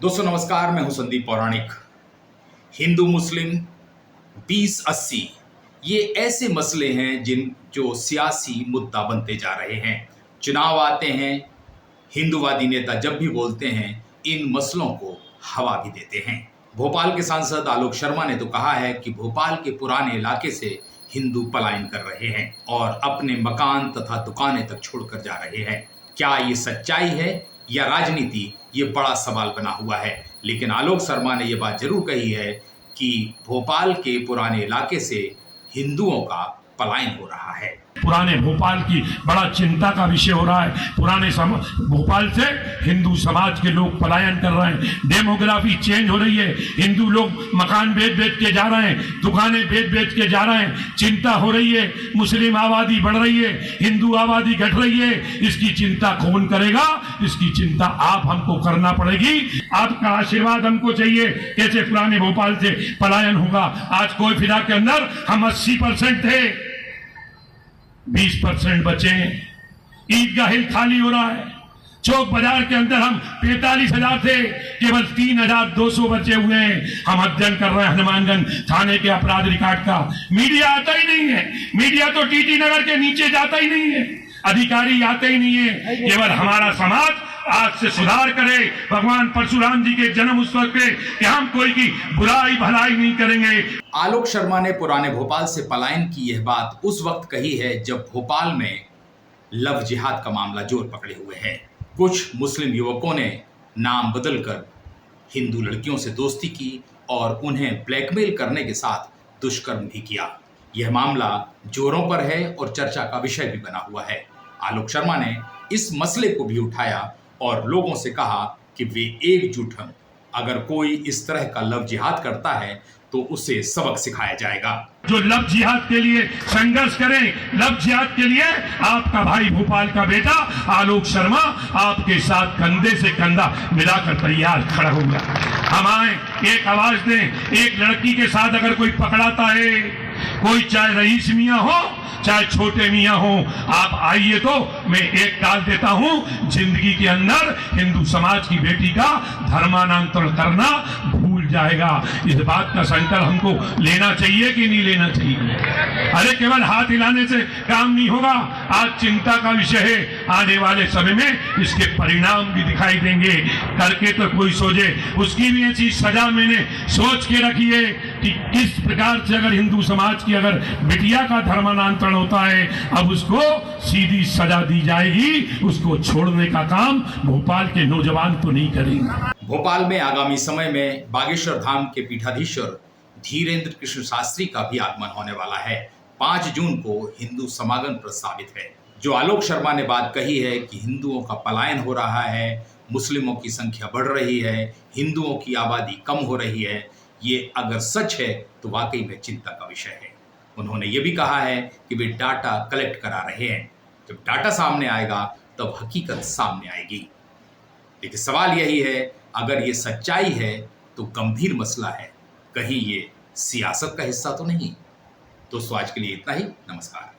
दोस्तों नमस्कार, मैं हूं संदीप पौराणिक। हिंदू मुस्लिम 2080 ये ऐसे मसले हैं जो सियासी मुद्दा बनते जा रहे हैं। चुनाव आते हैं, हिंदूवादी नेता जब भी बोलते हैं इन मसलों को हवा भी देते हैं। भोपाल के सांसद आलोक शर्मा ने तो कहा है कि भोपाल के पुराने इलाके से हिंदू पलायन कर रहे हैं और अपने मकान तथा दुकानें तक छोड़कर जा रहे हैं। क्या ये सच्चाई है या राजनीति, ये बड़ा सवाल बना हुआ है। लेकिन आलोक शर्मा ने ये बात जरूर कही है कि भोपाल के पुराने इलाके से हिंदुओं का पलायन हो रहा है। पुराने भोपाल की बड़ा चिंता का विषय हो रहा है। पुराने भोपाल से हिंदू समाज के लोग पलायन कर रहे हैं। डेमोग्राफी चेंज हो रही है। हिंदू लोग मकान बेच के जा रहे हैं, दुकानें बेच के जा रहे हैं। चिंता हो रही है, मुस्लिम आबादी बढ़ रही है, हिंदू आबादी घट रही है। इसकी चिंता कौन करेगा? इसकी चिंता आप हमको करना पड़ेगी। आपका आशीर्वाद हमको चाहिए। कैसे पुराने भोपाल से पलायन होगा? आज कोई फिदा के अंदर हम 80% थे, 20% बचे। ईदगाह हिल खाली हो रहा है। चौक बाजार के अंदर हम 45,000 थे, केवल 3,200 बचे हुए हैं। हम अध्ययन कर रहे हैं हनुमानगंज थाने के अपराध रिकॉर्ड का। मीडिया आता ही नहीं है। मीडिया तो टीटी नगर के नीचे जाता ही नहीं है। अधिकारी आते ही नहीं है। केवल हमारा समाज आज से सुधार करे। भगवान परशुराम जी के जन्म उत्सव पे कि हम कोई की बुराई भलाई नहीं करेंगे। आलोक शर्मा ने पुराने भोपाल से पलायन की यह बात उस वक्त कही है जब भोपाल में लव जिहाद का मामला जोर पकड़े हुए है। कुछ मुस्लिम युवकों ने नाम बदलकर हिंदू लड़कियों से दोस्ती की और उन्हें ब्लैकमेल करने के साथ दुष्कर्म भी किया। यह मामला जोरों पर है और चर्चा का विषय भी बना हुआ है। आलोक शर्मा ने इस मसले को भी उठाया और लोगों से कहा कि वे एकजुट हों। अगर कोई इस तरह का लव जिहाद करता है तो उसे सबक सिखाया जाएगा। जो लव जिहाद के लिए संघर्ष करें, लव जिहाद के लिए आपका भाई भोपाल का बेटा आलोक शर्मा आपके साथ कंधे से कंधा मिलाकर तैयार खड़ा होगा। हम आए, एक आवाज दें। एक लड़की के साथ अगर कोई पकड़ाता है, कोई चाहे रईस मियां हो चाहे छोटे मियां हो, आप आइए तो मैं एक डाल देता हूं। जिंदगी के अंदर हिंदू समाज की बेटी का धर्मांतरण करना भूल जाएगा। इस बात का संकल्प हमको लेना चाहिए कि नहीं लेना चाहिए? अरे केवल हाथ हिलाने से काम नहीं होगा। आज चिंता का विषय है। आने वाले समय में इसके परिणाम भी दिखाई देंगे। करके तो कोई सोचे, उसकी भी ऐसी सजा मैंने सोच के रखी है कि किस प्रकार से अगर हिंदू समाज की अगर बिटिया का धर्मांतरण होता है, अब उसको सीधी सजा दी जाएगी। उसको छोड़ने का काम भोपाल के नौजवान तो नहीं करेंगे। भोपाल में आगामी समय में बागेश्वर धाम के पीठाधीश्वर धीरेन्द्र कृष्ण शास्त्री का भी आगमन होने वाला है। 5 जून को हिंदू समागम प्रस्तावित है। जो आलोक शर्मा ने बात कही है कि हिंदुओं का पलायन हो रहा है, मुस्लिमों की संख्या बढ़ रही है, हिंदुओं की आबादी कम हो रही है, ये अगर सच है तो वाकई में चिंता का विषय है। उन्होंने ये भी कहा है कि वे डाटा कलेक्ट करा रहे हैं। जब डाटा सामने आएगा तब हकीकत सामने आएगी। लेकिन सवाल यही है, अगर ये सच्चाई है तो गंभीर मसला है। कहीं ये सियासत का हिस्सा तो नहीं? दोस्तों आज के लिए इतना ही। नमस्कार।